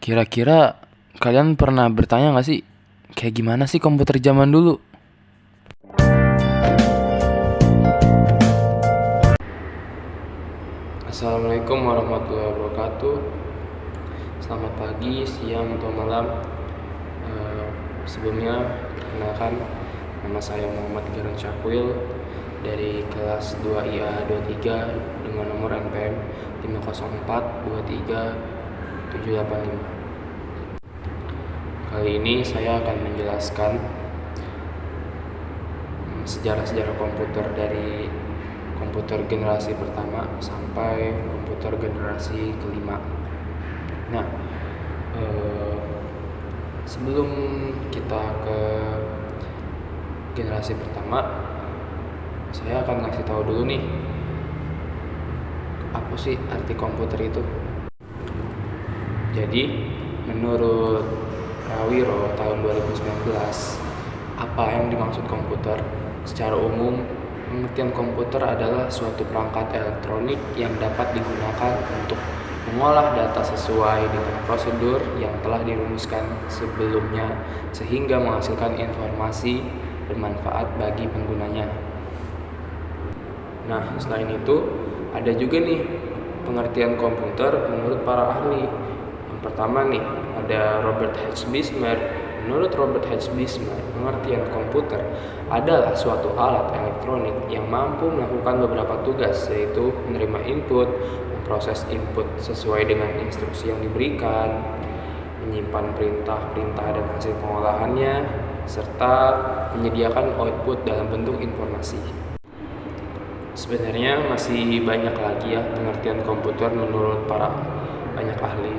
Kira-kira kalian pernah bertanya gak sih, kayak gimana sih komputer zaman dulu? Assalamualaikum warahmatullahi wabarakatuh. Selamat pagi, siang, atau malam. Sebelumnya, perkenalkan, nama saya Muhammad Giran Syakwil dari kelas 2IA 23 dengan nomor NPM 50423 785. Kali ini saya akan menjelaskan sejarah-sejarah komputer dari komputer generasi pertama sampai komputer generasi kelima. Nah, sebelum kita ke generasi pertama, saya akan ngasih tahu dulu nih, apa sih arti komputer itu. Jadi, menurut Rawiro tahun 2019, apa yang dimaksud komputer? Secara umum, pengertian komputer adalah suatu perangkat elektronik yang dapat digunakan untuk mengolah data sesuai dengan prosedur yang telah dirumuskan sebelumnya sehingga menghasilkan informasi bermanfaat bagi penggunanya. Nah, selain itu, ada juga nih pengertian komputer menurut para ahli. Yang pertama nih, ada Robert H. Bismer. Menurut Robert H. Bismer, pengertian komputer adalah suatu alat elektronik yang mampu melakukan beberapa tugas, yaitu menerima input, memproses input sesuai dengan instruksi yang diberikan, menyimpan perintah-perintah dan hasil pengolahannya, serta menyediakan output dalam bentuk informasi. Sebenarnya masih banyak lagi ya pengertian komputer menurut para banyak ahli.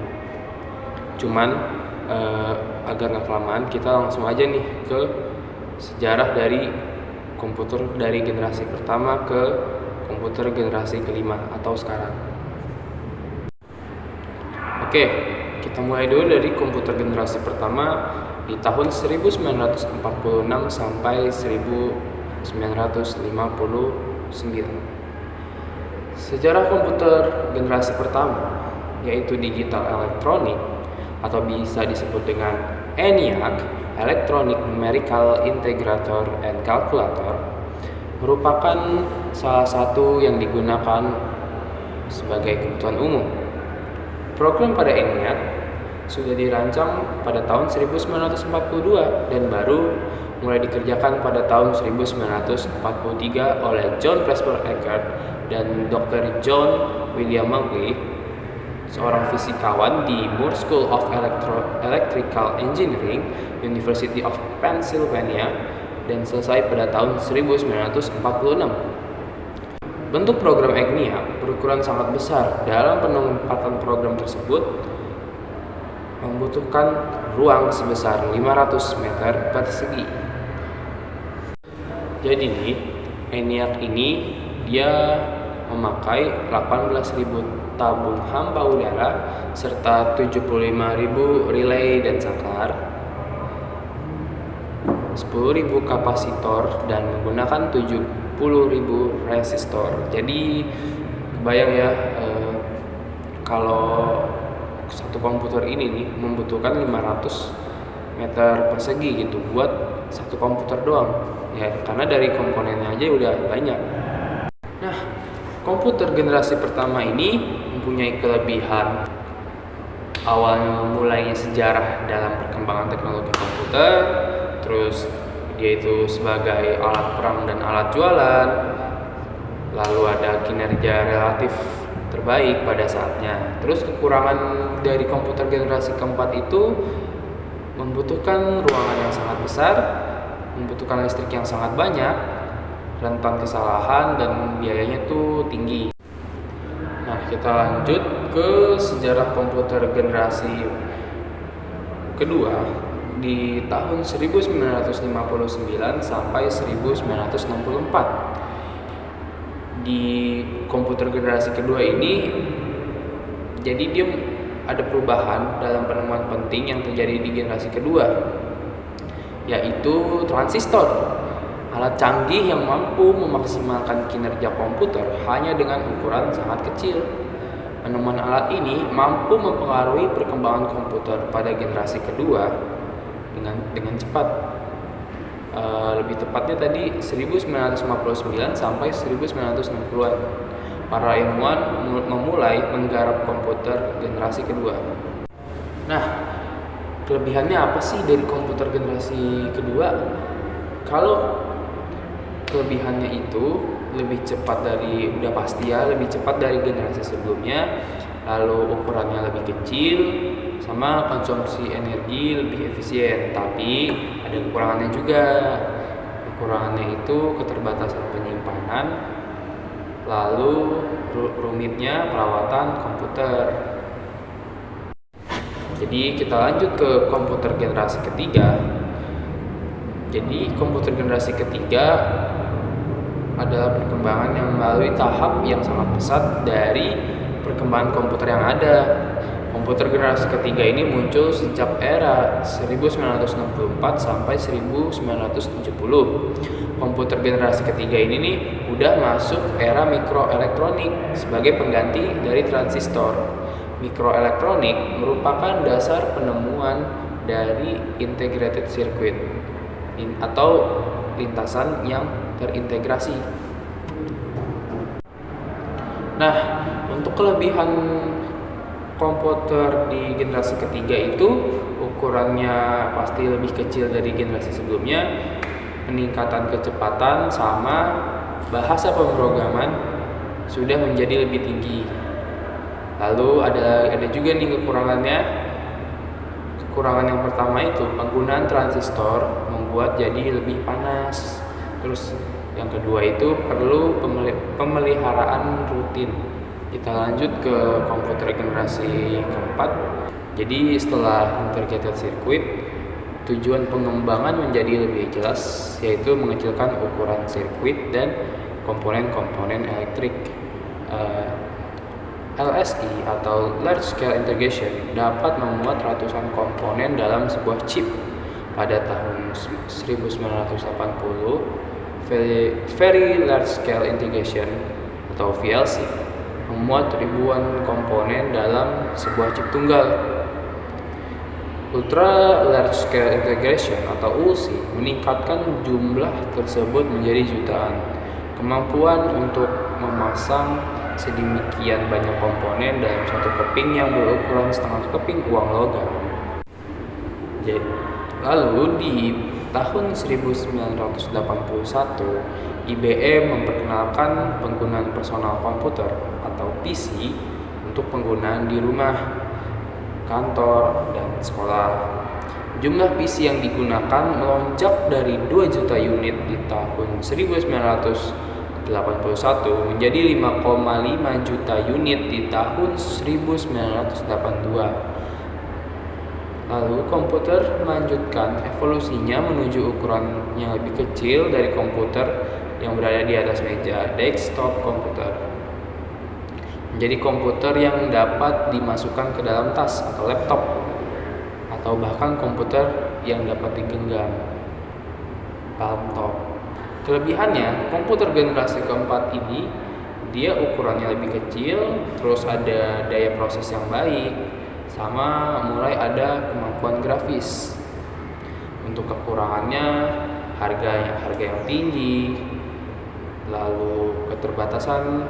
Cuman agar gak kelamaan, kita langsung aja nih ke sejarah dari komputer dari generasi pertama ke komputer generasi kelima atau sekarang. Oke, kita mulai dulu dari komputer generasi pertama di tahun 1946 sampai 1959. Sejarah komputer generasi pertama, yaitu digital elektronik atau bisa disebut dengan ENIAC, Electronic Numerical Integrator and Calculator, merupakan salah satu yang digunakan sebagai kebutuhan umum. Program pada ENIAC sudah dirancang pada tahun 1942 dan baru mulai dikerjakan pada tahun 1943 oleh John Presper Eckert dan Dr. John William Mangley, seorang fisikawan di Moore School of Electrical Engineering, University of Pennsylvania, dan selesai pada tahun 1946. Bentuk program ENIAC berukuran sangat besar. Dalam penempatan program tersebut membutuhkan ruang sebesar 500 meter persegi. Jadi nih, ENIAC ini dia memakai 18.000 tabung hampa udara serta 75.000 relay dan saklar, 10.000 kapasitor dan menggunakan 70.000 resistor. Jadi kebayang ya, kalau satu komputer ini nih membutuhkan 500 meter persegi gitu buat satu komputer doang ya, karena dari komponennya aja udah banyak. Nah, komputer generasi pertama ini mempunyai kelebihan. Awalnya mulainya sejarah dalam perkembangan teknologi komputer, terus dia itu sebagai alat perang dan alat jualan, lalu ada kinerja relatif terbaik pada saatnya. Terus kekurangan dari komputer generasi keempat itu membutuhkan ruangan yang sangat besar, membutuhkan listrik yang sangat banyak, rentan kesalahan, dan biayanya tuh tinggi. Nah, kita lanjut ke sejarah komputer generasi kedua di tahun 1959 sampai 1964. Di komputer generasi kedua ini, jadi dia ada perubahan dalam penemuan penting yang terjadi di generasi kedua, yaitu transistor, alat canggih yang mampu memaksimalkan kinerja komputer hanya dengan ukuran sangat kecil. Penemuan alat ini mampu mempengaruhi perkembangan komputer pada generasi kedua dengan cepat. Lebih tepatnya tadi 1959 sampai 1960-an. Para ilmuwan memulai menggarap komputer generasi kedua. Nah, kelebihannya apa sih dari komputer generasi kedua? Kalau kelebihannya itu lebih cepat dari, udah pasti ya, lebih cepat dari generasi sebelumnya, lalu ukurannya lebih kecil, sama konsumsi energi lebih efisien. Tapi ada kekurangannya juga. Kekurangannya itu keterbatasan penyimpanan, lalu rumitnya perawatan komputer. Jadi kita lanjut ke komputer generasi ketiga. Jadi komputer generasi ketiga adalah perkembangan yang melalui tahap yang sangat pesat dari perkembangan komputer yang ada. Komputer generasi ketiga ini muncul sejak era 1964 sampai 1970. Komputer generasi ketiga ini nih udah masuk era mikroelektronik sebagai pengganti dari transistor. Mikroelektronik merupakan dasar penemuan dari integrated circuit atau lintasan yang terintegrasi. Nah, untuk kelebihan komputer di generasi ketiga itu ukurannya pasti lebih kecil dari generasi sebelumnya, peningkatan kecepatan sama bahasa pemrograman sudah menjadi lebih tinggi. Lalu ada juga nih kekurangannya. Kekurangan yang pertama itu penggunaan transistor membuat jadi lebih panas. Terus yang kedua itu perlu pemeliharaan rutin. Kita lanjut ke komputer generasi keempat. Jadi setelah integrated circuit, tujuan pengembangan menjadi lebih jelas, yaitu mengecilkan ukuran sirkuit dan komponen-komponen elektrik. LSI atau Large Scale Integration dapat memuat ratusan komponen dalam sebuah chip. Pada tahun 1980, Very Large Scale Integration atau VLC memuat ribuan komponen dalam sebuah chip tunggal. Ultra Large Scale Integration atau ULSI meningkatkan jumlah tersebut menjadi jutaan. Kemampuan untuk memasang sedemikian banyak komponen dalam satu keping yang berukuran setengah keping uang logam. Lalu di tahun 1981, IBM memperkenalkan penggunaan personal komputer atau PC untuk penggunaan di rumah, kantor, dan sekolah. Jumlah PC yang digunakan melonjak dari 2 juta unit di tahun 1981 menjadi 5,5 juta unit di tahun 1982. Lalu komputer melanjutkan evolusinya menuju ukuran yang lebih kecil dari komputer yang berada di atas meja, desktop komputer. Menjadi komputer yang dapat dimasukkan ke dalam tas atau laptop, atau bahkan komputer yang dapat digenggam, laptop. Kelebihannya, komputer generasi keempat ini dia ukurannya lebih kecil, terus ada daya proses yang baik, sama mulai ada kemampuan grafis. Untuk kekurangannya, harga yang tinggi, lalu keterbatasan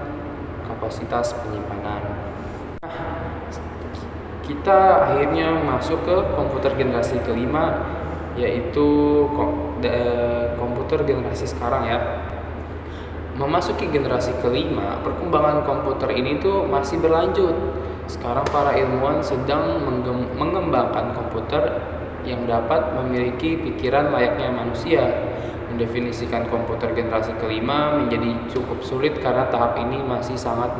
kapasitas penyimpanan. Kita akhirnya masuk ke komputer generasi kelima, yaitu komputer generasi sekarang ya. Memasuki generasi kelima, perkembangan komputer ini tuh masih berlanjut. Sekarang para ilmuwan sedang mengembangkan komputer yang dapat memiliki pikiran layaknya manusia. Mendefinisikan komputer generasi kelima menjadi cukup sulit karena tahap ini masih sangat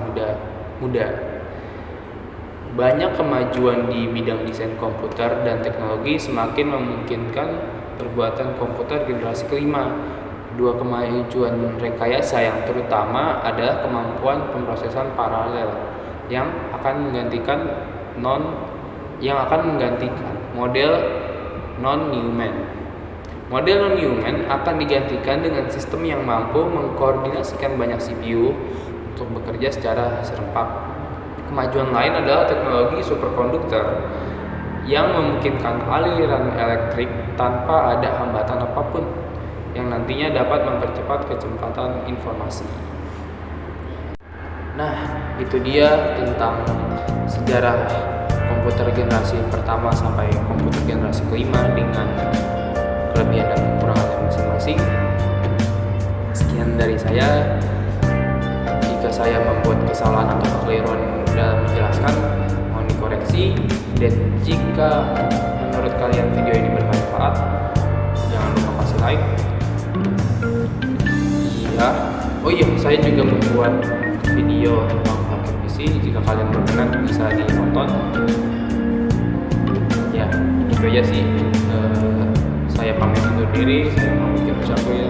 muda. Banyak kemajuan di bidang desain komputer dan teknologi semakin memungkinkan perbuatan komputer generasi kelima. Dua kemajuan rekayasa yang terutama adalah kemampuan pemrosesan paralel yang akan menggantikan model non-Newman. Model non-Newman akan digantikan dengan sistem yang mampu mengkoordinasikan banyak CPU untuk bekerja secara serempak. Kemajuan lain adalah teknologi superkonduktor yang memungkinkan aliran elektrik tanpa ada hambatan apapun, yang nantinya dapat mempercepat kecepatan informasi. Nah, itu dia tentang sejarah komputer generasi pertama sampai komputer generasi kelima dengan kelebihan dan kekurangannya masing-masing. Sekian dari saya. Jika saya membuat kesalahan atau kekeliruan dalam menjelaskan, mohon dikoreksi. Dan jika menurut kalian video ini bermanfaat, jangan lupa kasih like. Oh iya, saya juga membuat video tentang paket PC. Jika kalian berkenan bisa ditonton. Ya, itu aja sih. Saya pamit undur diri. Saya mau ucapin